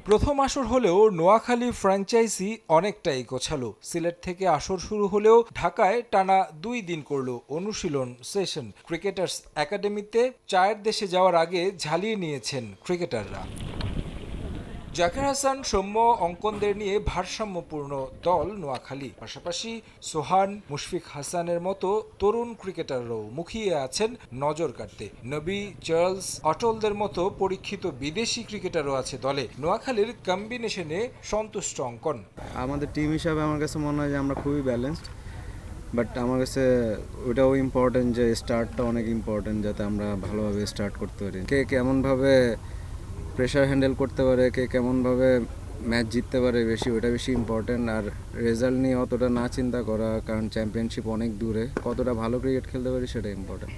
প্রথম আসর হলেও নোয়াখালী ফ্র্যাঞ্চাইজি অনেকটাই গোছালো। সিলেট থেকে আসর শুরু হলেও ঢাকায় টানা 2 দিন করল অনুশীলন সেশন। ক্রিকেটার্স একাডেমিতে চায়ের দেশে যাওয়ার আগে ঝালিয়ে নিয়েছেন ক্রিকেটাররা। জাকের হাসান, সৌম্য, অঙ্কনদের নিয়ে ভারসাম্যপূর্ণ দল নোয়াখালী। পাশাপাশি সোহান, মুশফিক হাসানের মতো তরুণ ক্রিকেটাররাও মুখিয়ে আছেন নজর কাড়তে। নবী, চার্লস, অটলদের মতো পরীক্ষিত বিদেশি ক্রিকেটারও আছে দলে। নোয়াখালীর কম্বিনেশনে সন্তুষ্ট অঙ্কন। আমাদের টিম হিসাবে আমার কাছে মনে হয় যে আমরা খুবই ব্যালেন্সড, বাট আমার কাছে ওটাও ইম্পর্টেন্ট যে স্টার্টটা অনেক ইম্পর্টেন্ট, যাতে আমরা ভালোভাবে স্টার্ট করতে পারি। কে কেমনভাবে প্রেশার হ্যান্ডেল করতে পারে, কে কেমনভাবে ম্যাচ জিততে পারে ওটা বেশি ইম্পর্টেন্ট। আর রেজাল্ট নিয়ে অতটা না চিন্তা করা, কারণ চ্যাম্পিয়নশিপ অনেক দূরে, কতটা ভালো ক্রিকেট খেলতে পারি সেটা ইম্পর্টেন্ট।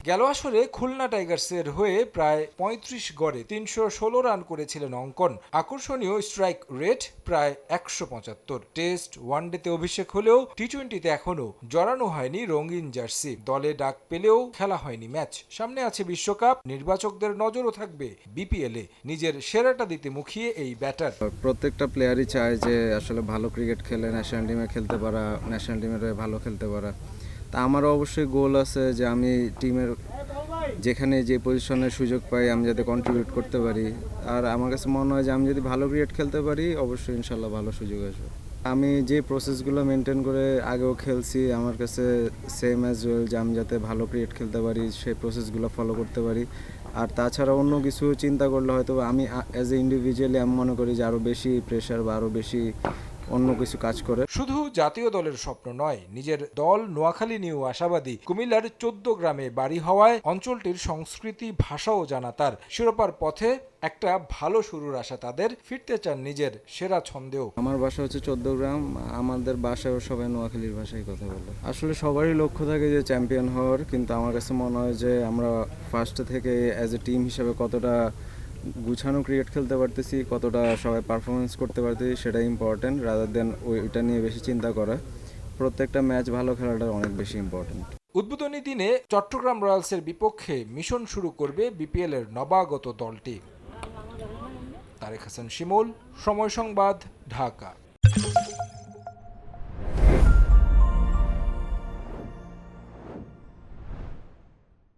গেল আসরে খুলনা টাইগার্সের হয়ে প্রায় ৩৫ গড়ে ৩১৬ রান করেছিলেন অঙ্কন। আকর্ষণীয় স্ট্রাইক রেট প্রায় ১৭৫। টেস্ট ওয়ানডেতে অভিষেক হলেও টি-20তে এখনো জড়ানো হয়নি রঙিন জার্সি। দলে ডাক পেলেও খেলা হয়নি ম্যাচ। সামনে আছে বিশ্বকাপ, নির্বাচকদের নজরও থাকবে বিপিএলে। নিজের সেরাটা দিতে মুখিয়ে এই ব্যাটার। প্রত্যেকটা প্লেয়ারই চায় যে আসলে ভালো ক্রিকেট খেলে ন্যাশনাল টিমে খেলতে পারা, ন্যাশনাল টিমের হয়ে ভালো খেলতে পারা। তা আমারও অবশ্যই গোল আছে যে আমি টিমের যেখানে যে পজিশনের সুযোগ পাই আমি যাতে কন্ট্রিবিউট করতে পারি। আর আমার কাছে মনে হয় যে আমি যদি ভালো ক্রিকেট খেলতে পারি অবশ্যই ইনশাল্লাহ ভালো সুযোগ আসবে। আমি যে প্রসেসগুলো মেনটেন করে আগেও খেলছি, আমার কাছে সেম অ্যাজ ওয়েল যে আমি যাতে ভালো ক্রিকেট খেলতে পারি সেই প্রসেসগুলো ফলো করতে পারি। আর তাছাড়া অন্য কিছু চিন্তা করলে হয়তো আমি অ্যাজ এ ইন্ডিভিজুয়ালি আমি মনে করি যে আরও বেশি প্রেশার বা আরও বেশি অন্য কিছু কাজ করে। শুধু জাতীয় দলের স্বপ্ন নয়, নিজের দল নোয়াখালী নিয়েও আশাবাদী। কুমিল্লার ১৪ গ্রামে বাড়ি হওয়ায় অঞ্চলটির সংস্কৃতি, ভাষাও জানা তার। শিরোপার পথে একটা ভালো শুরুর আশা তাদের। ফিরতে চান নিজের সেরা ছন্দেও। আমার বাসা হচ্ছে ১৪ গ্রাম, আমাদের বাসায়ও সবাই নোয়াখালীর ভাষায় কথা বলে। আসলে সবারই লক্ষ্য থাকে যে চ্যাম্পিয়ন হওয়ার, কিন্তু আমার কাছে মনে হয় যে আমরা ফার্স্টে থেকে অ্যাজ এ টিম হিসেবে কতটা গুছানো ক্রিকেট খেলতে পারতেছি, কতটা সবাই পারফরমেন্স করতে পারতেছি সেটা ইম্পর্টেন্ট, রাদার দেন ওইটা নিয়ে বেশি চিন্তা করা। প্রত্যেকটা ম্যাচ ভালো খেলাটা অনেক বেশি ইম্পর্টেন্ট। উদ্বোধনী দিনে চট্টগ্রাম রয়্যালসের বিপক্ষে মিশন শুরু করবে বিপিএলের নবাগত দলটি। তারেক হাসান শিমুল, সময় সংবাদ, ঢাকা।